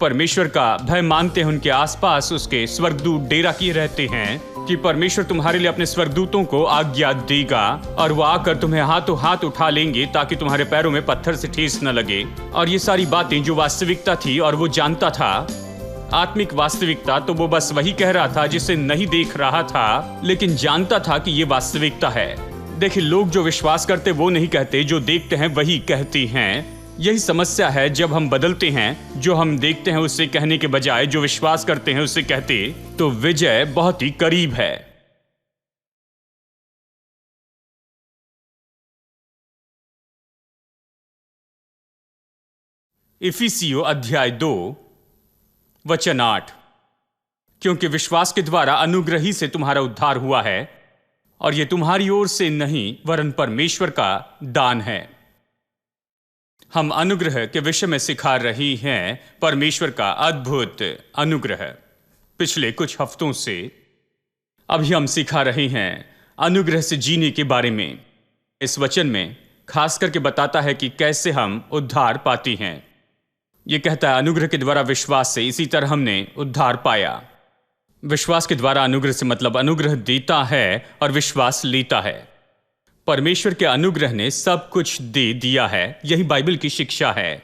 परमेश्वर का भय मानते हैं, उनके आसपास उसके स्वर्गदूत डेरा किए रहते हैं कि परमेश्वर तुम्हारे लिए अपने स्वर्गदूतों को आज्ञा देगा और वो आकर तुम्हें हाथों हाथ उठा लेंगे ताकि तुम्हारे पैरों में पत्थर से ठेस न लगे। और ये सारी बातें जो वास्तविकता थी और वो जानता था, आत्मिक वास्तविकता, तो वो बस वही कह रहा था जिसे नहीं देख रहा था, लेकिन जानता था कि ये वास्तविकता है। देखिए, लोग जो विश्वास करते वो नहीं कहते, जो देखते हैं वही कहते हैं। यही समस्या है जब हम बदलते हैं, जो हम देखते हैं उससे कहने के बजाय जो विश्वास करते हैं उससे कहते, तो विजय बहुत ही करीब है। इफिसियों अध्याय 2 वचन 8, क्योंकि विश्वास के द्वारा अनुग्रह ही से तुम्हारा उद्धार हुआ है और यह तुम्हारी ओर से नहीं वरन परमेश्वर का दान है। हम अनुग्रह के विषय में सिखा रही हैं, परमेश्वर का अद्भुत अनुग्रह। पिछले कुछ हफ्तों से अभी हम सिखा रहे हैं अनुग्रह से जीने के बारे में। इस वचन में खास करके बताता है कि कैसे हम उद्धार पाते हैं। यह कहता है अनुग्रह के द्वारा विश्वास से इसी तरह हमने उद्धार पाया। विश्वास के द्वारा अनुग्रह से मतलब अनुग्रह देता है और विश्वास लेता है। परमेश्वर के अनुग्रह ने सब कुछ दे दिया है, यही बाइबल की शिक्षा है।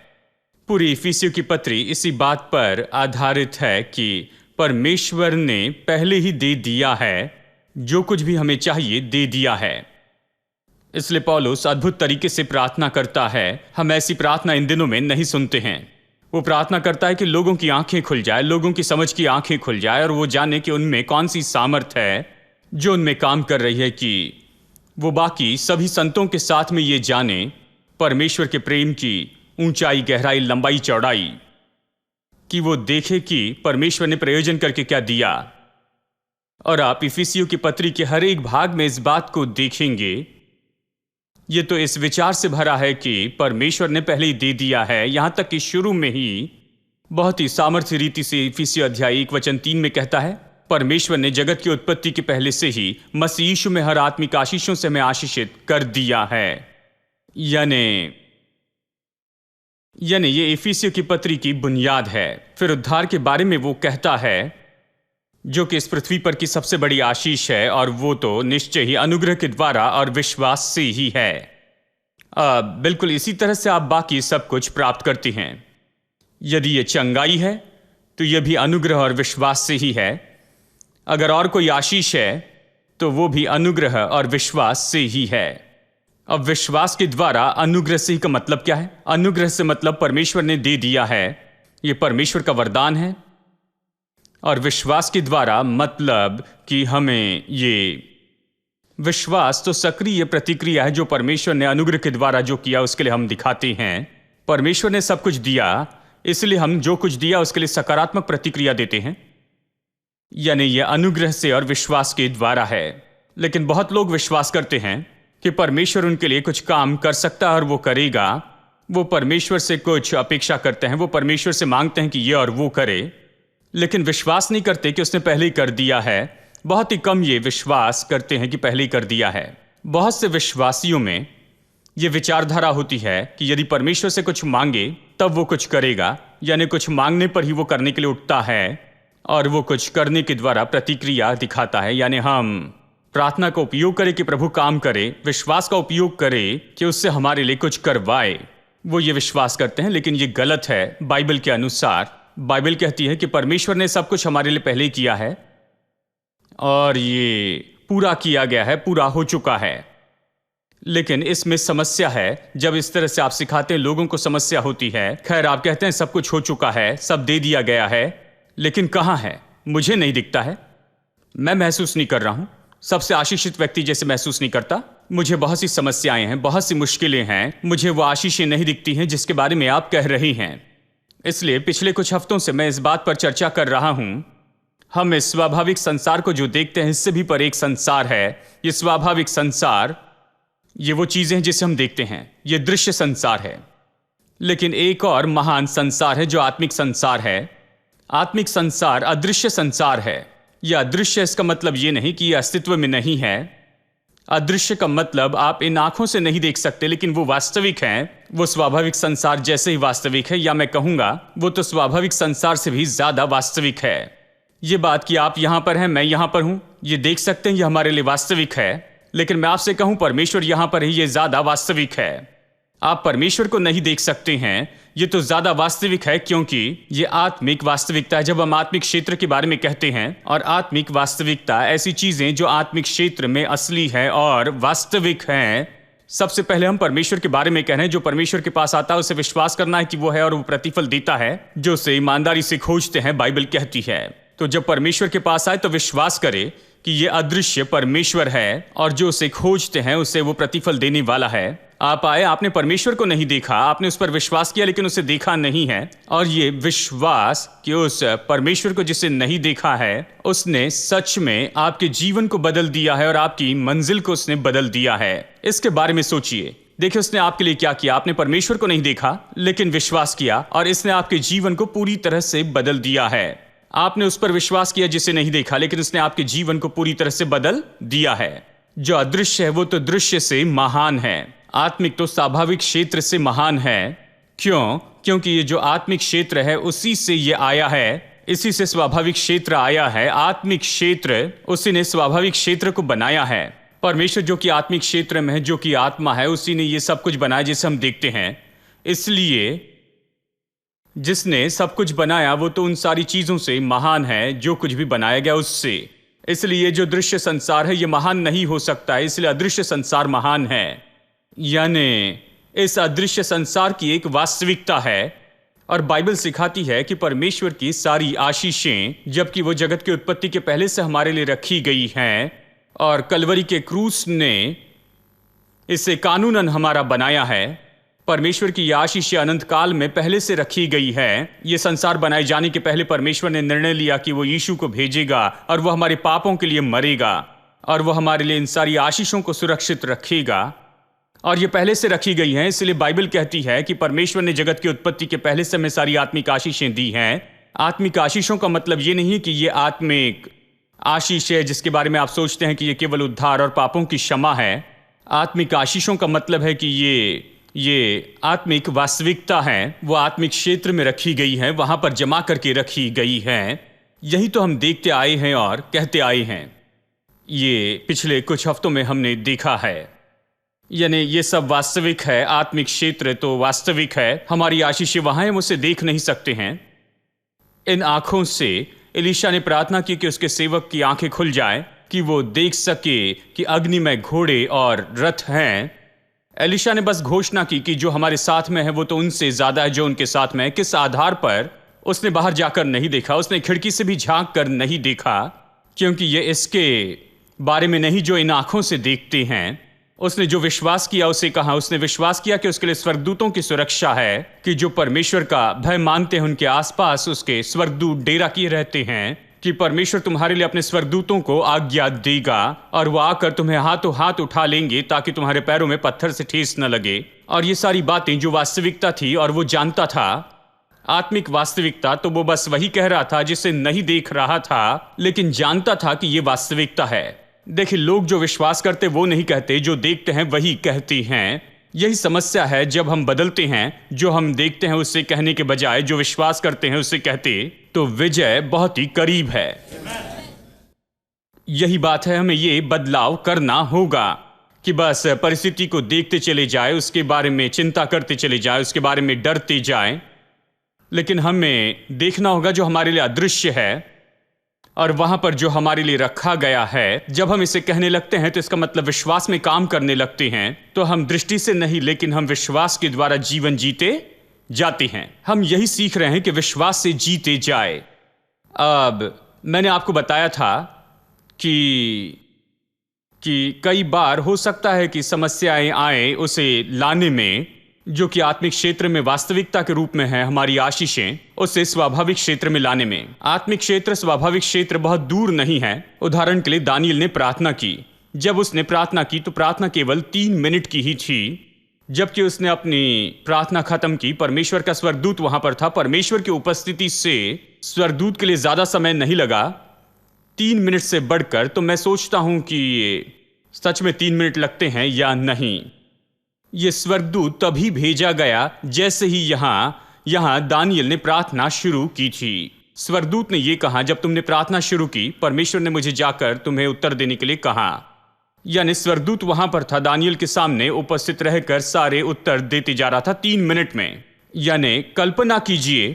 पूरी इफिसियों की पत्री इसी बात पर आधारित है कि परमेश्वर ने पहले ही दे दिया है, जो कुछ भी हमें चाहिए दे दिया है। इसलिए पौलुस अद्भुत तरीके से प्रार्थना करता है। हम ऐसी प्रार्थना इन दिनों में नहीं सुनते हैं। वो प्रार्थना करता है कि लोगों की आंखें खुल जाए, लोगों की समझ की आंखें खुल जाए और वो जाने कि उनमें कौन सी सामर्थ है जो उनमें काम कर रही है कि वो बाकी सभी संतों के साथ में ये जाने परमेश्वर के प्रेम की ऊंचाई, गहराई, लंबाई, चौड़ाई, कि वो देखे कि परमेश्वर ने प्रयोजन करके क्या दिया। और आप इफिसियों की पत्री के हर एक भाग में इस बात को देखेंगे। ये तो इस विचार से भरा है कि परमेश्वर ने पहले ही दे दिया है। यहां तक कि शुरू में ही बहुत ही सामर्थ्य रीति से इफिसियों अध्याय 1 वचन 3 में कहता है, परमेश्वर ने जगत की उत्पत्ति के पहले से ही मसीह यीशु में हर आत्मिक आशीषों से हमें आशीषित कर दिया है। यानी ये इफिसियों की पत्री की बुनियाद है। फिर उद्धार के बारे में वो कहता है, जो कि इस पृथ्वी पर की सबसे बड़ी आशीष है, और वो तो निश्चय ही अनुग्रह के द्वारा और विश्वास से ही है। बिल्कुल इसी तरह से आप बाकी सब कुछ प्राप्त करते हैं। यदि ये चंगाई है तो यह भी अनुग्रह और विश्वास से ही है। अगर और कोई आशीष है तो वो भी अनुग्रह और विश्वास से ही है। अब विश्वास के द्वारा अनुग्रह से ही का मतलब क्या है? अनुग्रह से मतलब परमेश्वर ने दे दिया है, ये परमेश्वर का वरदान है। और विश्वास के द्वारा मतलब कि हमें ये विश्वास तो सक्रिय प्रतिक्रिया है जो परमेश्वर ने अनुग्रह के द्वारा जो किया उसके लिए हम दिखाते हैं। परमेश्वर ने सब कुछ दिया, इसलिए हम जो कुछ दिया उसके लिए सकारात्मक प्रतिक्रिया देते हैं। यानी यह अनुग्रह से और विश्वास के द्वारा है। लेकिन बहुत लोग विश्वास करते हैं कि परमेश्वर उनके लिए कुछ काम कर सकता है और वो करेगा। वो परमेश्वर से कुछ अपेक्षा करते हैं, वो परमेश्वर से मांगते हैं कि ये और वो करे, लेकिन विश्वास नहीं करते कि उसने पहले ही कर दिया है। बहुत ही कम ये विश्वास करते हैं कि पहले ही कर दिया है। बहुत से विश्वासियों में ये विचारधारा होती है कि यदि परमेश्वर से कुछ मांगे तब वो कुछ करेगा, यानी कुछ मांगने पर ही वो करने के लिए उठता है और वो कुछ करने के द्वारा प्रतिक्रिया दिखाता है। यानी हम प्रार्थना का उपयोग करें कि प्रभु काम करे, विश्वास का उपयोग करे कि उससे हमारे लिए कुछ करवाए, वो ये विश्वास करते हैं। लेकिन ये गलत है बाइबल के अनुसार। बाइबल कहती है कि परमेश्वर ने सब कुछ हमारे लिए पहले ही किया है और ये पूरा किया गया है, पूरा हो चुका है। लेकिन इसमें समस्या है, जब इस तरह से आप सिखाते हैं लोगों को समस्या होती है। खैर, आप कहते हैं सब कुछ हो चुका है, सब दे दिया गया है, लेकिन कहाँ है? मुझे नहीं दिखता है, मैं महसूस नहीं कर रहा हूं। सबसे आशीषित व्यक्ति जैसे महसूस नहीं करता। मुझे बहुत सी समस्याएं हैं, बहुत सी मुश्किलें हैं, मुझे वो आशीषें नहीं दिखती हैं जिसके बारे में आप कह रही हैं। इसलिए पिछले कुछ हफ्तों से मैं इस बात पर चर्चा कर रहा हूं। हम इस स्वाभाविक संसार को जो देखते हैं इससे भी पर एक संसार है। ये स्वाभाविक संसार, ये वो चीजें हैं जिसे हम देखते हैं, ये दृश्य संसार है। लेकिन एक और महान संसार है जो आत्मिक संसार है। आत्मिक संसार अदृश्य संसार है। यह अदृश्य, इसका मतलब यह नहीं कि यह अस्तित्व में नहीं है। अदृश्य का मतलब आप इन आंखों से नहीं देख सकते, लेकिन वो वास्तविक हैं। वो स्वाभाविक संसार जैसे ही वास्तविक है, या मैं कहूंगा वो तो स्वाभाविक संसार से भी ज्यादा वास्तविक है। ये बात कि आप यहां पर हैं, मैं यहां पर हूं, ये देख सकते हैं, ये हमारे लिए वास्तविक है। लेकिन मैं आपसे कहूं परमेश्वर यहां पर है, ये ज्यादा वास्तविक है। आप परमेश्वर को नहीं देख सकते हैं, ये तो ज्यादा वास्तविक है, क्योंकि ये आत्मिक वास्तविकता है। जब हम आत्मिक क्षेत्र के बारे में कहते हैं, और आत्मिक वास्तविकता ऐसी चीजें जो आत्मिक क्षेत्र में असली है और वास्तविक हैं। सबसे पहले हम परमेश्वर के बारे में कह रहे हैं। जो परमेश्वर के पास आता है उसे विश्वास करना है कि वो है और वो प्रतिफल देता है जो उसे ईमानदारी से खोजते हैं, बाइबल कहती है। तो जब परमेश्वर के पास आए तो विश्वास करे कि ये अदृश्य परमेश्वर है, और जो उसे खोजते हैं उसे वो प्रतिफल देने वाला है। आप आए, आपने परमेश्वर को नहीं देखा, आपने उस पर विश्वास किया, लेकिन उसे देखा नहीं है। और ये विश्वास कि उस परमेश्वर को जिसे नहीं देखा है, उसने सच में आपके जीवन को बदल दिया है और आपकी मंजिल को उसने बदल दिया है। इसके बारे में सोचिए। देखिए उसने आपके लिए क्या किया। आपने परमेश्वर को नहीं देखा, लेकिन विश्वास किया, और इसने आपके जीवन को पूरी तरह से बदल दिया है। आपने उस पर विश्वास किया जिसे नहीं देखा, लेकिन उसने आपके जीवन को पूरी तरह से बदल दिया है। जो अदृश्य है वो तो दृश्य से महान है। आत्मिक तो स्वाभाविक क्षेत्र से महान है। क्यों? क्योंकि ये जो आत्मिक क्षेत्र है उसी से ये आया है, इसी से स्वाभाविक क्षेत्र आया है। आत्मिक क्षेत्र, उसी ने स्वाभाविक क्षेत्र को बनाया है। परमेश्वर जो कि आत्मिक क्षेत्र में है, जो कि आत्मा है, उसी ने ये सब कुछ बनाया जिसे हम देखते हैं। इसलिए जिसने सब कुछ बनाया वो तो उन सारी चीजों से महान है जो कुछ भी बनाया गया उससे। इसलिए जो दृश्य संसार है ये महान नहीं हो सकता है, इसलिए अदृश्य संसार महान है। यानी इस अदृश्य संसार की एक वास्तविकता है। और बाइबल सिखाती है कि परमेश्वर की सारी आशीषें, जबकि वो जगत की उत्पत्ति के पहले से हमारे लिए रखी गई हैं, और कलवरी के क्रूस ने इसे कानूनन हमारा बनाया है। परमेश्वर की यह आशीष अनंत काल में पहले से रखी गई है। ये संसार बनाए जाने के पहले परमेश्वर ने निर्णय लिया कि वो यीशु को भेजेगा, और वो हमारे पापों के लिए मरेगा, और वो हमारे लिए इन सारी आशीषों को सुरक्षित रखेगा। और ये पहले से रखी गई हैं। इसलिए बाइबल कहती है कि परमेश्वर ने जगत की उत्पत्ति के पहले से हमें सारी आत्मिक आशीषें दी हैं। आत्मिक आशीषों का मतलब ये नहीं कि ये आत्मिक आशीष है जिसके बारे में आप सोचते हैं कि ये केवल उद्धार और पापों की क्षमा है। आत्मिक आशीषों का मतलब है कि ये आत्मिक वास्तविकता है। वो आत्मिक क्षेत्र में रखी गई है, वहां पर जमा करके रखी गई है। यही तो हम देखते आए हैं और कहते आए हैं। ये पिछले कुछ हफ्तों में हमने देखा है। यानी ये सब वास्तविक है। आत्मिक क्षेत्र तो वास्तविक है। हमारी आशीषें वहां हैं, हम उसे देख नहीं सकते हैं। इन आंखों से एलीशा ने प्रार्थना की कि उसके सेवक की आंखें खुल जाए कि वो देख सके कि अग्नि में घोड़े और रथ हैं। एलीशा ने बस घोषणा की कि जो हमारे साथ में है वो तो उनसे ज्यादा है जो उनके साथ में है। किस आधार पर? उसने बाहर जाकर नहीं देखा, उसने खिड़की से भी झांक कर नहीं देखा, क्योंकि ये इसके बारे में नहीं जो इन आंखों से देखते हैं। उसने जो विश्वास किया उसे कहा, उसने विश्वास किया कि उसके लिए स्वर्गदूतों की सुरक्षा है, कि जो परमेश्वर का भय मानते हैं उनके आसपास उसके स्वर्गदूत डेरा किए रहते हैं, कि परमेश्वर तुम्हारे लिए अपने स्वर्गदूतों को आज्ञा देगा और वो आकर तुम्हें हाथों हाथ उठा लेंगे ताकि तुम्हारे पैरों में पत्थर से ठेस न लगे। और ये सारी बातें जो वास्तविकता थी, और वो जानता था आत्मिक वास्तविकता, तो वो बस वही कह रहा था जिसे नहीं देख रहा था, लेकिन जानता था कि ये वास्तविकता है। देखिए, लोग जो विश्वास करते वो नहीं कहते, जो देखते हैं वही कहते हैं। यही समस्या है जब हम बदलते हैं। जो हम देखते हैं उससे कहने के बजाय जो विश्वास करते हैं उससे कहते, तो विजय बहुत ही करीब है। यही बात है, हमें ये बदलाव करना होगा कि बस परिस्थिति को देखते चले जाए, उसके बारे में चिंता करते चले जाए, उसके बारे में डरते जाए। लेकिन हमें देखना होगा जो हमारे लिए अदृश्य है और वहां पर जो हमारे लिए रखा गया है। जब हम इसे कहने लगते हैं तो इसका मतलब विश्वास में काम करने लगते हैं। तो हम दृष्टि से नहीं, लेकिन हम विश्वास के द्वारा जीवन जीते जाते हैं। हम यही सीख रहे हैं कि विश्वास से जीते जाए। अब मैंने आपको बताया था कि कई बार हो सकता है कि समस्याएं आए उसे लाने में, जो कि आत्मिक क्षेत्र में वास्तविकता के रूप में है हमारी आशीषें, उसे स्वाभाविक क्षेत्र में लाने में। आत्मिक क्षेत्र स्वाभाविक क्षेत्र बहुत दूर नहीं है। उदाहरण के लिए दानियल ने प्रार्थना की। जब उसने प्रार्थना की तो प्रार्थना केवल 3 मिनट की ही थी। जबकि उसने अपनी प्रार्थना खत्म की, परमेश्वर का स्वर्गदूत वहां पर था। परमेश्वर की उपस्थिति से स्वर्गदूत के लिए ज्यादा समय नहीं लगा, 3 मिनट से बढ़कर। तो मैं सोचता हूं कि सच में 3 मिनट लगते हैं या नहीं? यह स्वर्गदूत तभी भेजा गया जैसे ही यहां दानियल ने प्रार्थना शुरू की थी। स्वर्गदूत ने यह कहा, जब तुमने प्रार्थना शुरू की, परमेश्वर ने मुझे जाकर तुम्हें उत्तर देने के लिए कहा। यानी स्वर्गदूत वहां पर था, दानियल के सामने उपस्थित रहकर सारे उत्तर देते जा रहा था 3 मिनट में। यानी कल्पना कीजिए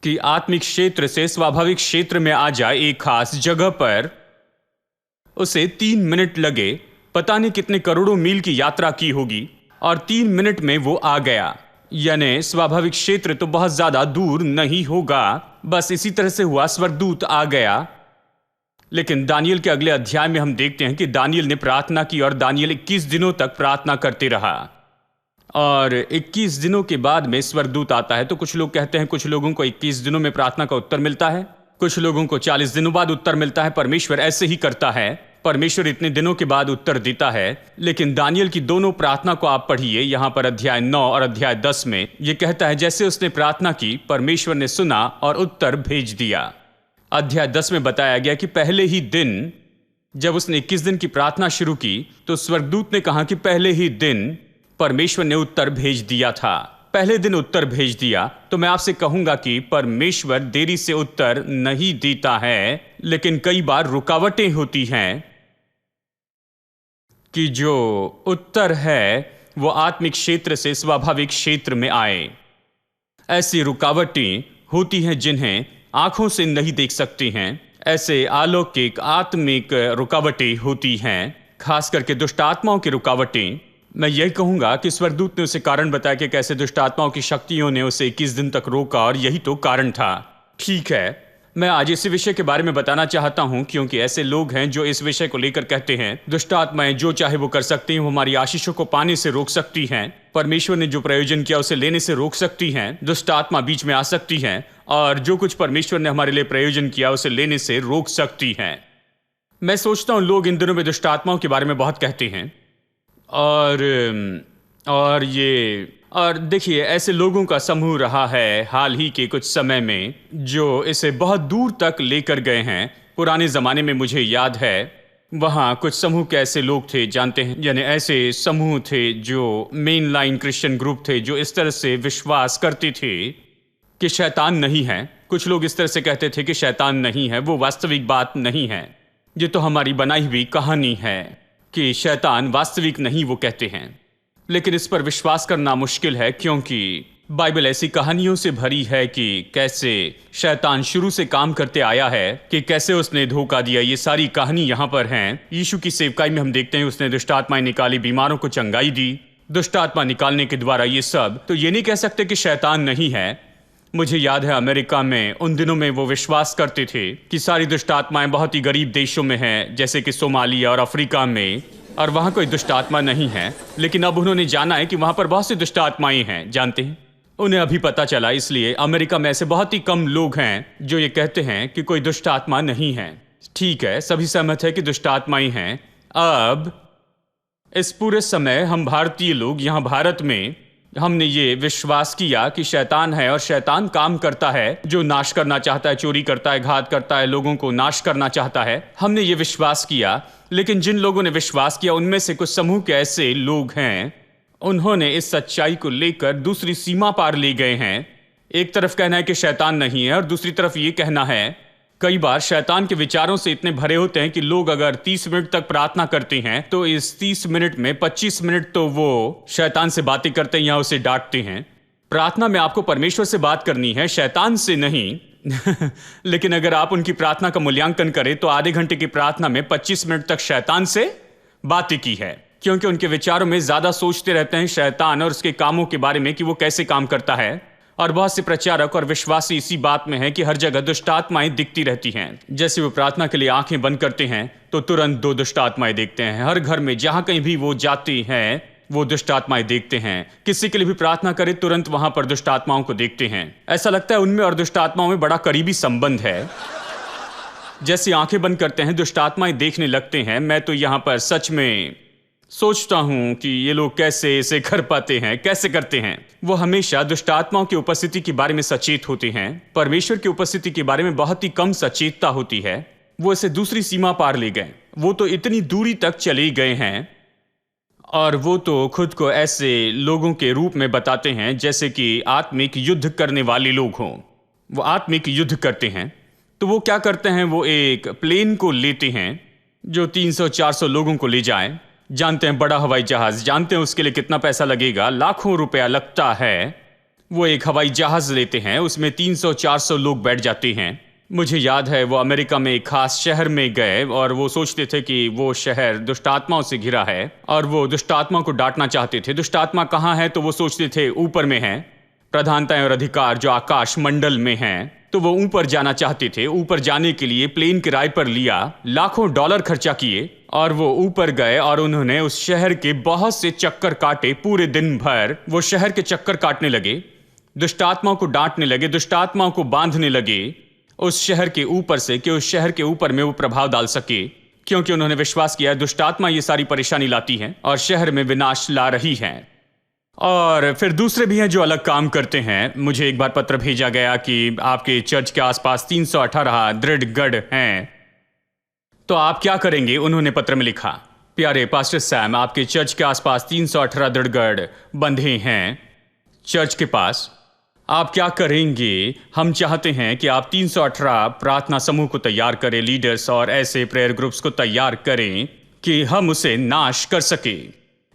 कि आत्मिक क्षेत्र से स्वाभाविक क्षेत्र में आ जाए एक खास जगह पर, उसे 3 मिनट लगे। पता नहीं कितने करोड़ों मील की यात्रा की होगी और 3 मिनट में वो आ गया। यानी स्वाभाविक क्षेत्र तो बहुत ज्यादा दूर नहीं होगा। बस इसी तरह से हुआ, स्वर्गदूत आ गया। लेकिन दानियल के अगले अध्याय में हम देखते हैं कि दानियल ने प्रार्थना की और दानियल 21 दिनों तक प्रार्थना करते रहा। और 21 दिनों के बाद में स्वर्गदूत आता है। तो कुछ लोग कहते हैं कुछ लोगों को 21 दिनों में प्रार्थना का उत्तर मिलता है, कुछ लोगों को 40 दिनों बाद उत्तर मिलता है। परमेश्वर ऐसे ही करता है, परमेश्वर इतने दिनों के बाद उत्तर देता है। लेकिन दानियल की दोनों प्रार्थना को आप पढ़िए, यहां पर अध्याय 9 और अध्याय 10 में यह कहता है, जैसे उसने प्रार्थना की, परमेश्वर ने सुना और उत्तर भेज दिया। अध्याय 10 में बताया गया कि पहले ही दिन जब उसने 21 दिन की प्रार्थना शुरू की, तो स्वर्गदूत ने कहा कि पहले ही दिन परमेश्वर ने उत्तर भेज दिया था। पहले दिन उत्तर भेज दिया। तो मैं आपसे कहूंगा कि परमेश्वर देरी से उत्तर नहीं देता है, लेकिन कई बार रुकावटें होती हैं कि जो उत्तर है वो आत्मिक क्षेत्र से स्वाभाविक क्षेत्र में आए। ऐसी रुकावटें होती हैं जिन्हें आंखों से नहीं देख सकते हैं। ऐसे अलौकिक आत्मिक रुकावटें होती हैं, खास करके दुष्ट आत्माओं की रुकावटें। मैं यही कहूंगा कि स्वर्गदूत ने उसे कारण बताया कि कैसे दुष्ट आत्माओं की शक्तियों ने उसे 21 दिन तक रोका, और यही तो कारण था। ठीक है, मैं आज इस विषय के बारे में बताना चाहता हूं, क्योंकि ऐसे लोग हैं जो इस विषय को लेकर कहते हैं दुष्ट आत्माएं जो चाहे वो कर सकती हैं, वो हमारी आशीषों को पाने से रोक सकती हैं, परमेश्वर ने जो प्रयोजन किया उसे लेने से रोक सकती हैं, दुष्ट आत्मा बीच में आ सकती हैं और जो कुछ परमेश्वर ने हमारे लिए प्रयोजन किया उसे लेने से रोक सकती हैं। मैं सोचता हूं लोग इन दिनों में दुष्ट आत्माओं के बारे में बहुत कहते हैं, और देखिए ऐसे लोगों का समूह रहा है हाल ही के कुछ समय में जो इसे बहुत दूर तक लेकर गए हैं। पुराने ज़माने में मुझे याद है वहाँ कुछ समूह के ऐसे लोग थे, जानते हैं, यानी ऐसे समूह थे जो मेन लाइन क्रिश्चियन ग्रुप थे, जो इस तरह से विश्वास करते थे कि शैतान नहीं है। कुछ लोग इस तरह से कहते थे कि शैतान नहीं है, वो वास्तविक बात नहीं है, ये तो हमारी बनाई हुई कहानी है कि शैतान वास्तविक नहीं, वो कहते हैं। लेकिन इस पर विश्वास करना मुश्किल है, क्योंकि बाइबल ऐसी कहानियों से भरी है कि कैसे शैतान शुरू से काम करते आया है, कि कैसे उसने धोखा दिया। ये सारी कहानी यहाँ पर है। यीशु की सेवकाई में हम देखते हैं उसने दुष्ट आत्माएं निकाली, बीमारों को चंगाई दी, दुष्ट आत्मा निकालने के द्वारा ये सब। तो ये नहीं कह सकते कि शैतान नहीं है। मुझे याद है अमेरिका में उन दिनों में वो विश्वास करते थे कि सारी दुष्ट आत्माएं बहुत ही गरीब देशों में हैं, जैसे कि सोमालिया और अफ्रीका में, और वहाँ कोई दुष्ट आत्मा नहीं है। लेकिन अब उन्होंने जाना है कि वहाँ पर बहुत सी दुष्ट आत्माएं हैं, जानते हैं, उन्हें अभी पता चला। इसलिए अमेरिका में ऐसे बहुत ही कम लोग हैं जो ये कहते हैं कि कोई दुष्ट आत्मा नहीं है। ठीक है, सभी सहमत है कि दुष्ट आत्माएं हैं। अब इस पूरे समय हम भारतीय लोग यहाँ भारत में हमने ये विश्वास किया कि शैतान है और शैतान काम करता है, जो नाश करना चाहता है, चोरी करता है, घात करता है, लोगों को नाश करना चाहता है। हमने ये विश्वास किया। लेकिन जिन लोगों ने विश्वास किया उनमें से कुछ समूह के ऐसे लोग हैं, उन्होंने इस सच्चाई को लेकर दूसरी सीमा पार ले गए हैं। एक तरफ कहना है कि शैतान नहीं है और दूसरी तरफ ये कहना है, कई बार शैतान के विचारों से इतने भरे होते हैं कि लोग अगर 30 मिनट तक प्रार्थना करते हैं तो इस 30 मिनट में 25 मिनट तो वो शैतान से बातें करते हैं या उसे डांटते हैं। प्रार्थना में आपको परमेश्वर से बात करनी है, शैतान से नहीं। लेकिन अगर आप उनकी प्रार्थना का मूल्यांकन करें तो आधे घंटे की प्रार्थना में 25 मिनट तक शैतान से बातें की है, क्योंकि उनके विचारों में ज्यादा सोचते रहते हैं शैतान और उसके कामों के बारे में कि वो कैसे काम करता है। और बहुत से प्रचारक और विश्वासी इसी बात में हैं कि हर जगह दुष्ट आत्माएं दिखती रहती हैं। जैसे वो प्रार्थना के लिए आंखें बंद करते हैं तो तुरंत 2 दुष्ट आत्माएं देखते हैं। हर घर में जहां कहीं भी वो जाती हैं वो दुष्ट आत्माएं देखते हैं। किसी के लिए भी प्रार्थना करे तुरंत वहां पर दुष्ट आत्माओं को देखते हैं। ऐसा लगता है उनमें और दुष्ट आत्माओं में बड़ा करीबी संबंध है। जैसे आंखें बंद करते हैं दुष्ट आत्माएं देखने लगते हैं। मैं तो यहां पर सच में सोचता हूं कि ये लोग कैसे इसे कर पाते हैं, कैसे करते हैं। वो हमेशा दुष्ट आत्माओं की उपस्थिति के बारे में सचेत होते हैं, परमेश्वर की उपस्थिति के बारे में बहुत ही कम सचेतता होती है। वो इसे दूसरी सीमा पार ले गए वो तो इतनी दूरी तक चले गए हैं और वो तो खुद को ऐसे लोगों के रूप में बताते हैं जैसे कि आत्मिक युद्ध करने वाले लोग हों। वो आत्मिक युद्ध करते हैं। तो वो क्या करते हैं, वो एक प्लेन को लेते हैं जो 300-400 लोगों को ले जाए। जानते हैं बड़ा हवाई जहाज, जानते हैं उसके लिए कितना पैसा लगेगा, लाखों रुपया लगता है। वो एक हवाई जहाज लेते हैं, उसमें 300-400 लोग बैठ जाते हैं। मुझे याद है वो अमेरिका में एक खास शहर में गए और वो सोचते थे कि वो शहर दुष्टात्माओं से घिरा है और वो दुष्टात्मा को डांटना चाहते थे। दुष्टात्मा कहाँ है, तो वो सोचते थे ऊपर में है। प्रधानताएं और अधिकार जो आकाश मंडल में हैं, तो वो ऊपर जाना चाहते थे। ऊपर जाने के लिए प्लेन किराए पर लिया, लाखों डॉलर खर्चा किए और वो ऊपर गए और उन्होंने उस शहर के बहुत से चक्कर काटे। पूरे दिन भर वो शहर के चक्कर काटने लगे, दुष्टात्माओं को डांटने लगे, दुष्टात्माओं को बांधने लगे उस शहर के ऊपर से कि उस शहर के ऊपर में वो प्रभाव डाल सके, क्योंकि उन्होंने विश्वास किया दुष्टात्मा ये सारी परेशानी लाती है और शहर में विनाश ला रही है। और फिर दूसरे भी हैं जो अलग काम करते हैं। मुझे एक बार पत्र भेजा गया कि आपके चर्च के आसपास 318 दृढ़गढ़ हैं, तो आप क्या करेंगे। उन्होंने पत्र में लिखा, प्यारे पास्टर सैम, आपके चर्च के आसपास 318 दृढ़गढ़ बंधे हैं चर्च के पास, आप क्या करेंगे। हम चाहते हैं कि आप 318 प्रार्थना समूह को तैयार करें, लीडर्स और ऐसे प्रेयर ग्रुप्स को तैयार करें कि हम उसे नाश कर सके,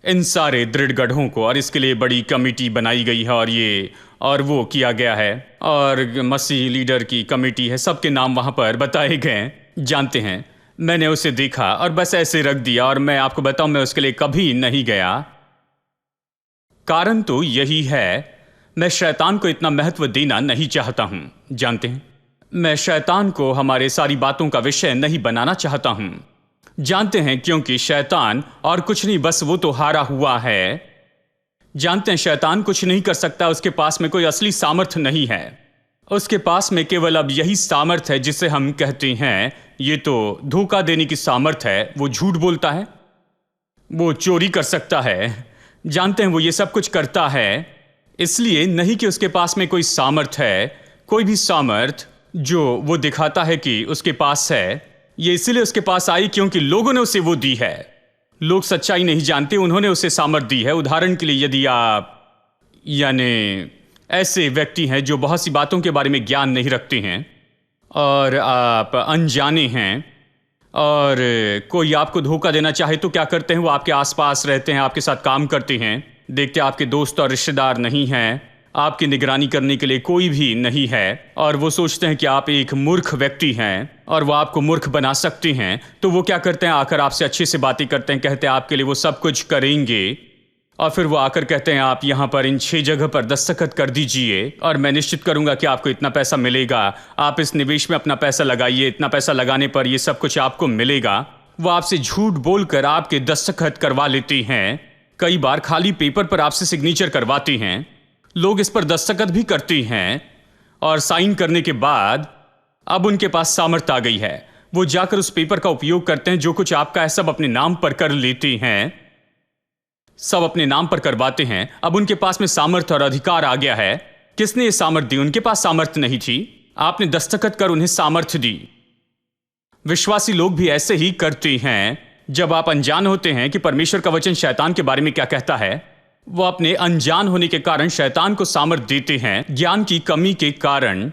इन सारे दृढ़गढ़ों को। और इसके लिए बड़ी कमेटी बनाई गई है और वो किया गया है और मसीह लीडर की कमेटी है, सबके नाम वहां पर बताए गए। जानते हैं मैंने उसे देखा और बस ऐसे रख दिया और मैं आपको बताऊं मैं उसके लिए कभी नहीं गया। कारण तो यही है, मैं शैतान को इतना महत्व देना नहीं चाहता हूं। जानते हैं मैं शैतान को हमारे सारी बातों का विषय नहीं बनाना चाहता हूं। जानते हैं क्योंकि शैतान और कुछ नहीं, बस वो तो हारा हुआ है। जानते हैं शैतान कुछ नहीं कर सकता, उसके पास में कोई असली सामर्थ्य नहीं है। उसके पास में केवल अब यही सामर्थ्य है जिसे हम कहते हैं ये तो धोखा देने की सामर्थ्य है। वो झूठ बोलता है, वो चोरी कर सकता है। जानते हैं वो ये सब कुछ करता है इसलिए नहीं कि उसके पास में कोई सामर्थ्य है, कोई भी सामर्थ्य जो वो दिखाता है कि उसके पास है, ये इसीलिए उसके पास आई क्योंकि लोगों ने उसे वो दी है। लोग सच्चाई नहीं जानते, उन्होंने उसे सामर्थ्य दी है। उदाहरण के लिए यदि आप यानी ऐसे व्यक्ति हैं जो बहुत सी बातों के बारे में ज्ञान नहीं रखते हैं और आप अनजाने हैं और कोई आपको धोखा देना चाहे तो क्या करते हैं, वो आपके आसपास रहते हैं, आपके साथ काम करते हैं, देखते आपके दोस्त और रिश्तेदार नहीं हैं, आपकी निगरानी करने के लिए कोई भी नहीं है और वो सोचते हैं कि आप एक मूर्ख व्यक्ति हैं और वो आपको मूर्ख बना सकते हैं। तो वो क्या करते हैं, आकर आपसे अच्छे से बातें करते हैं, कहते हैं आपके लिए वो सब कुछ करेंगे और फिर वो आकर कहते हैं आप यहाँ पर इन 6 जगह पर दस्तखत कर दीजिए और मैं निश्चित करूंगा कि आपको इतना पैसा मिलेगा, आप इस निवेश में अपना पैसा लगाइए, इतना पैसा लगाने पर ये सब कुछ आपको मिलेगा। वो आपसे झूठ बोलकर आपके दस्तखत करवा लेते हैं। कई बार खाली पेपर पर आपसे सिग्नेचर करवाते हैं, लोग इस पर दस्तखत भी करते हैं और साइन करने के बाद अब उनके पास सामर्थ्य आ गई है। वो जाकर उस पेपर का उपयोग करते हैं, जो कुछ आपका है सब अपने नाम पर कर लेते हैं, सब अपने नाम पर करवाते हैं। अब उनके पास में सामर्थ्य और अधिकार आ गया है। किसने ये सामर्थ्य दी? उनके पास सामर्थ्य नहीं थी, आपने दस्तखत कर उन्हें सामर्थ्य दी। विश्वासी लोग भी ऐसे ही करते हैं। जब आप अनजान होते हैं कि परमेश्वर का वचन शैतान के बारे में क्या कहता है, वो अपने अनजान होने के कारण शैतान को सामर्थ्य देते हैं। ज्ञान की कमी के कारण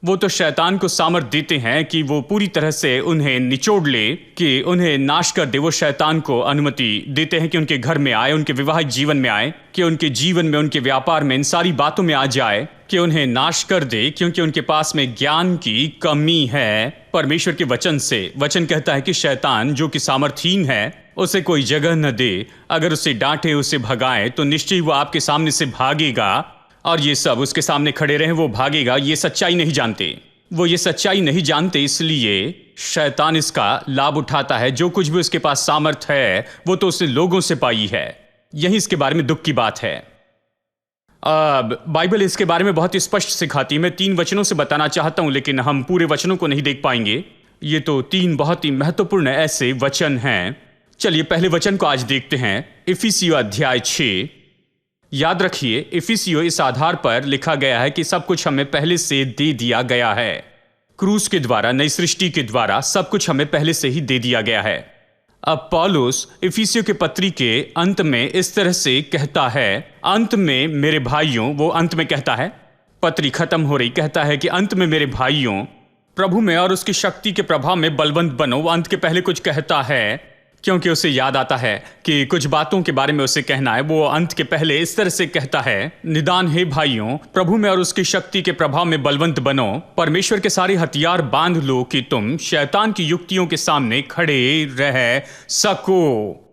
वो तो शैतान को सामर्थ्य देते हैं कि वो पूरी तरह से उन्हें निचोड़ ले, कि उन्हें नाश कर दे। वो शैतान को अनुमति देते हैं कि उनके घर में आए, उनके विवाहित जीवन में आए, कि उनके जीवन में, उनके व्यापार में, इन सारी बातों में आ जाए, कि उन्हें नाश कर दे, क्योंकि उनके पास में ज्ञान की कमी है परमेश्वर के वचन से। वचन कहता है कि शैतान जो कि सामर्थहीन है उसे कोई जगह न दे। अगर उसे डांटे, उसे भगाए तो निश्चय वो आपके सामने से भागेगा और ये सब उसके सामने खड़े रहे, वो भागेगा। ये सच्चाई नहीं जानते, वो ये सच्चाई नहीं जानते, इसलिए शैतान इसका लाभ उठाता है। जो कुछ भी उसके पास सामर्थ्य है वो तो उसने लोगों से पाई है। यही इसके बारे में दुख की बात है। अब बाइबल इसके बारे में बहुत स्पष्ट सिखाती है। मैं 3 वचनों से बताना चाहता हूं, लेकिन हम पूरे वचनों को नहीं देख पाएंगे। ये तो 3 बहुत ही महत्वपूर्ण ऐसे वचन हैं। चलिए पहले वचन को आज देखते हैं। इफिसियों अध्याय 6। याद रखिए, इफिसियों इस आधार पर लिखा गया है कि सब कुछ हमें पहले से दे दिया गया है। क्रूस के द्वारा, नई सृष्टि के द्वारा सब कुछ हमें पहले से ही दे दिया गया है। अब पौलुस इफिसियों के पत्री के अंत में इस तरह से कहता है, अंत में मेरे भाइयों, वो अंत में कहता है, पत्री खत्म हो रही, कहता है कि अंत में मेरे भाइयों प्रभु में और उसकी शक्ति के प्रभाव में बलवंत बनो। वो अंत के पहले कुछ कहता है क्योंकि उसे याद आता है कि कुछ बातों के बारे में उसे कहना है। वो अंत के पहले इस तरह से कहता है, निदान हे भाइयों प्रभु में और उसकी शक्ति के प्रभाव में बलवंत बनो, परमेश्वर के सारे हथियार बांध लो कि तुम शैतान की युक्तियों के सामने खड़े रह सको।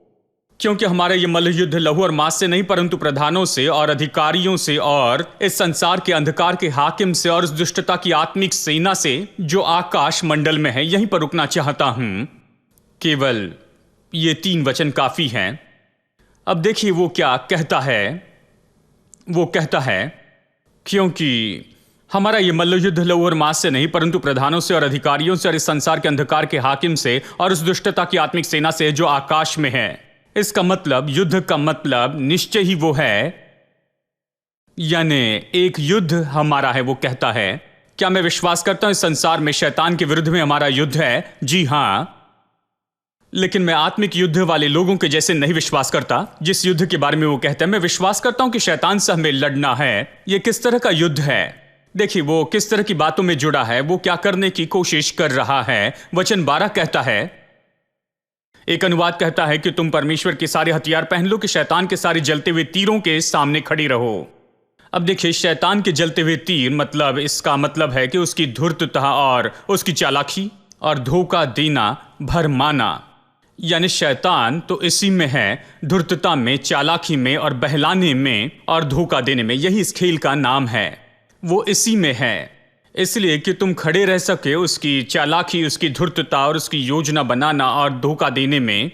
क्योंकि हमारा ये मल्लयुद्ध लहू और मांस से नहीं परंतु प्रधानों से और अधिकारियों से और इस संसार के अंधकार के हाकिम से और इस दुष्टता की आत्मिक सेना से जो आकाश मंडल में है। यहीं पर रुकना चाहता हूं, केवल ये 3 वचन काफी हैं। अब देखिए वो क्या कहता है। वो कहता है, क्योंकि हमारा ये मल्लयुद्ध लहू और मांस से नहीं परंतु प्रधानों से और अधिकारियों से और इस संसार के अंधकार के हाकिम से और उस दुष्टता की आत्मिक सेना से जो आकाश में है। इसका मतलब, युद्ध का मतलब निश्चय ही वो है, यानी एक युद्ध हमारा है। वो कहता है, क्या मैं विश्वास करता हूं इस संसार में शैतान के विरुद्ध में हमारा युद्ध है? जी हां, लेकिन मैं आत्मिक युद्ध वाले लोगों के जैसे नहीं विश्वास करता जिस युद्ध के बारे में वो कहते हैं। मैं विश्वास करता हूं कि शैतान से हमें लड़ना है। ये किस तरह का युद्ध है? देखिए वो किस तरह की बातों में जुड़ा है, वो क्या करने की कोशिश कर रहा है। वचन 12 कहता है, एक अनुवाद कहता है कि तुम परमेश्वर के सारे हथियार पहन लो कि शैतान के सारे जलते हुए तीरों के सामने खड़ी रहो। अब देखिए, शैतान के जलते हुए तीर, मतलब इसका मतलब है कि उसकी धूर्तता और उसकी चालाकी और धोखा देना, भरमाना, यानी शैतान तो इसी में है, धूर्तता में, चालाकी में और बहलाने में और धोखा देने में। यही इस खेल का नाम है, वो इसी में है। इसलिए कि तुम खड़े रह सके उसकी चालाकी, उसकी धूर्तता और उसकी योजना बनाना और धोखा देने में,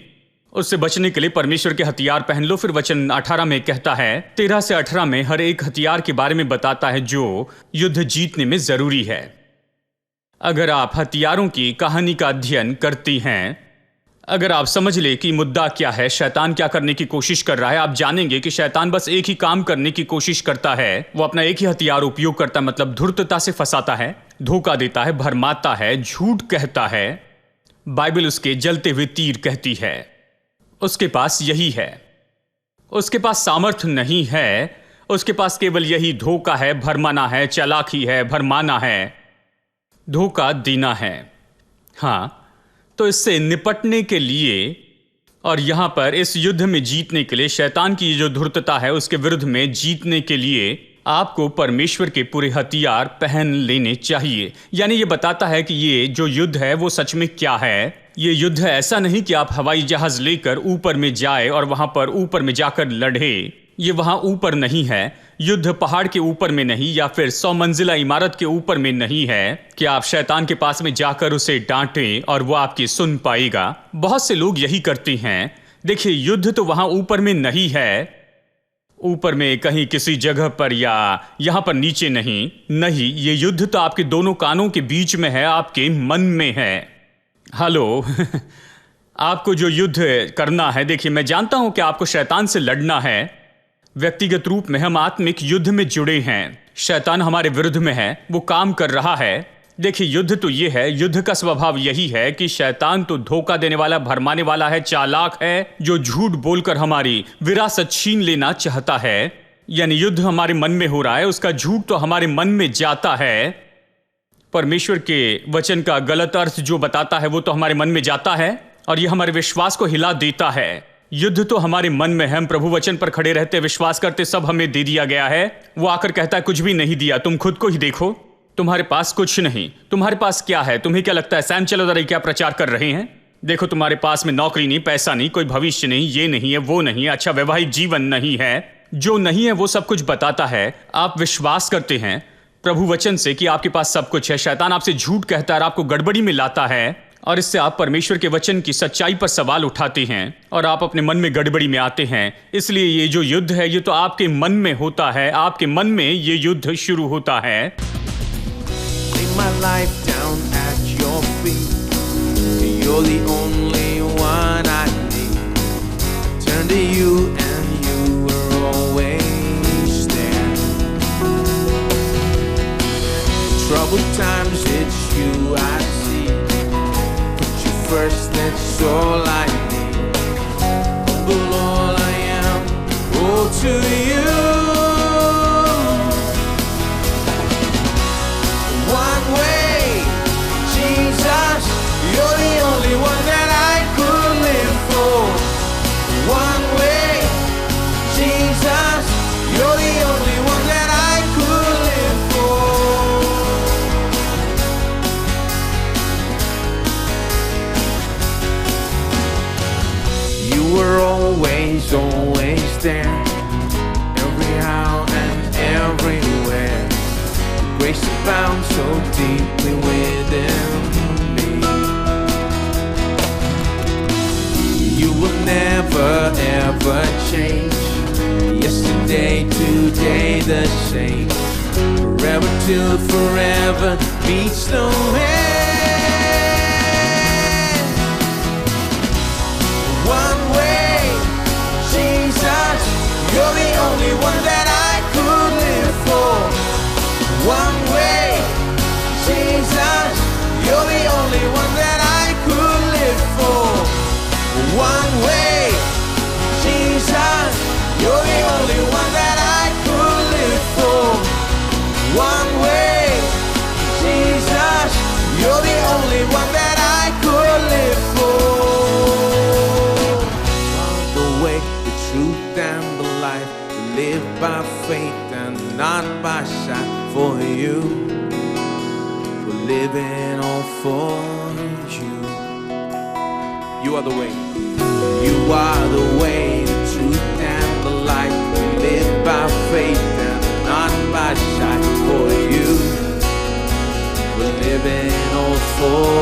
उससे बचने के लिए परमेश्वर के हथियार पहन लो। फिर वचन 18 में कहता है, 13 से 18 में हर एक हथियार के बारे में बताता है जो युद्ध जीतने में जरूरी है। अगर आप हथियारों की कहानी का अध्ययन करती हैं, अगर आप समझ ले कि मुद्दा क्या है, शैतान क्या करने की कोशिश कर रहा है, आप जानेंगे कि शैतान बस एक ही काम करने की कोशिश करता है। वो अपना एक ही हथियार उपयोग करता है, मतलब धूर्तता से फंसाता है, धोखा देता है, भरमाता है, झूठ कहता है। बाइबल उसके जलते हुए तीर कहती है। उसके पास यही है, उसके पास सामर्थ्य नहीं है, उसके पास केवल यही धोखा है, भरमाना है, चालाकी है, भरमाना है, धोखा देना है। हाँ, तो इससे निपटने के लिए और यहां पर इस युद्ध में जीतने के लिए, शैतान की जो धूर्तता है उसके विरुद्ध में जीतने के लिए आपको परमेश्वर के पूरे हथियार पहन लेने चाहिए। यानी ये बताता है कि ये जो युद्ध है वो सच में क्या है। ये युद्ध है ऐसा नहीं कि आप हवाई जहाज लेकर ऊपर में जाए और वहां पर ऊपर में जाकर लड़े। ये वहां ऊपर नहीं है। युद्ध पहाड़ के ऊपर में नहीं या फिर 100 मंजिला इमारत के ऊपर में नहीं है कि आप शैतान के पास में जाकर उसे डांटें और वो आपकी सुन पाएगा। बहुत से लोग यही करते हैं। देखिए, युद्ध तो वहां ऊपर में नहीं है, ऊपर में कहीं किसी जगह पर या यहां पर नीचे नहीं। ये युद्ध तो आपके दोनों कानों के बीच में है, आपके मन में है। हेलो आपको जो युद्ध करना है, देखिए मैं जानता हूं कि आपको शैतान से लड़ना है। व्यक्तिगत रूप में हम आत्मिक युद्ध में जुड़े हैं। शैतान हमारे विरुद्ध में है, वो काम कर रहा है। देखिए, युद्ध तो ये है, युद्ध का स्वभाव यही है कि शैतान तो धोखा देने वाला, भरमाने वाला है, चालाक है, जो झूठ बोलकर हमारी विरासत छीन लेना चाहता है। यानी युद्ध हमारे मन में हो रहा है, उसका झूठ तो हमारे मन में जाता है। परमेश्वर के वचन का गलत अर्थ जो बताता है वो तो हमारे मन में जाता है और ये हमारे विश्वास को हिला देता है। युद्ध तो हमारे मन में है। हम प्रभु वचन पर खड़े रहते, विश्वास करते, सब हमें दे दिया गया है। वो आकर कहता है कुछ भी नहीं दिया, तुम खुद को ही देखो, तुम्हारे पास कुछ नहीं। तुम्हारे पास क्या है? तुम्हें क्या लगता है सैम चलौधरी क्या प्रचार कर रहे हैं? देखो, तुम्हारे पास में नौकरी नहीं, पैसा नहीं, कोई भविष्य नहीं, ये नहीं है, वो नहीं है, अच्छा वैवाहिक जीवन नहीं है। जो नहीं है वो सब कुछ बताता है। आप विश्वास करते हैं प्रभु वचन से कि आपके पास सब कुछ है। शैतान आपसे झूठ कहता है और आपको गड़बड़ी में लाता है और इससे आप परमेश्वर के वचन की सच्चाई पर सवाल उठाते हैं और आप अपने मन में गड़बड़ी में आते हैं। इसलिए ये जो युद्ध है ये तो आपके मन में होता है। आपके मन में ये युद्ध शुरू होता है। My life down at your feet. You're the only one I need. Turn to you and you were always there. Troubled times, it's you I see. Put you first, that's all I need. always, always there, every how and everywhere. Grace abounds so deeply within me. You will never ever change. Yesterday, today the same. Forever till forever meets no end. One way, Jesus, you're the only one that I could live for. One way, Jesus, you're the only one that I could live for. One way, Jesus, you're the only one that I could live for. One way, Jesus, you're the only one that I could live for. The way, the truth and the life, to live by faith and not by sight. For you, we're living all for you. You are the way. You are the way, the truth and the life. We live by faith and not by sight. For you, we're living all for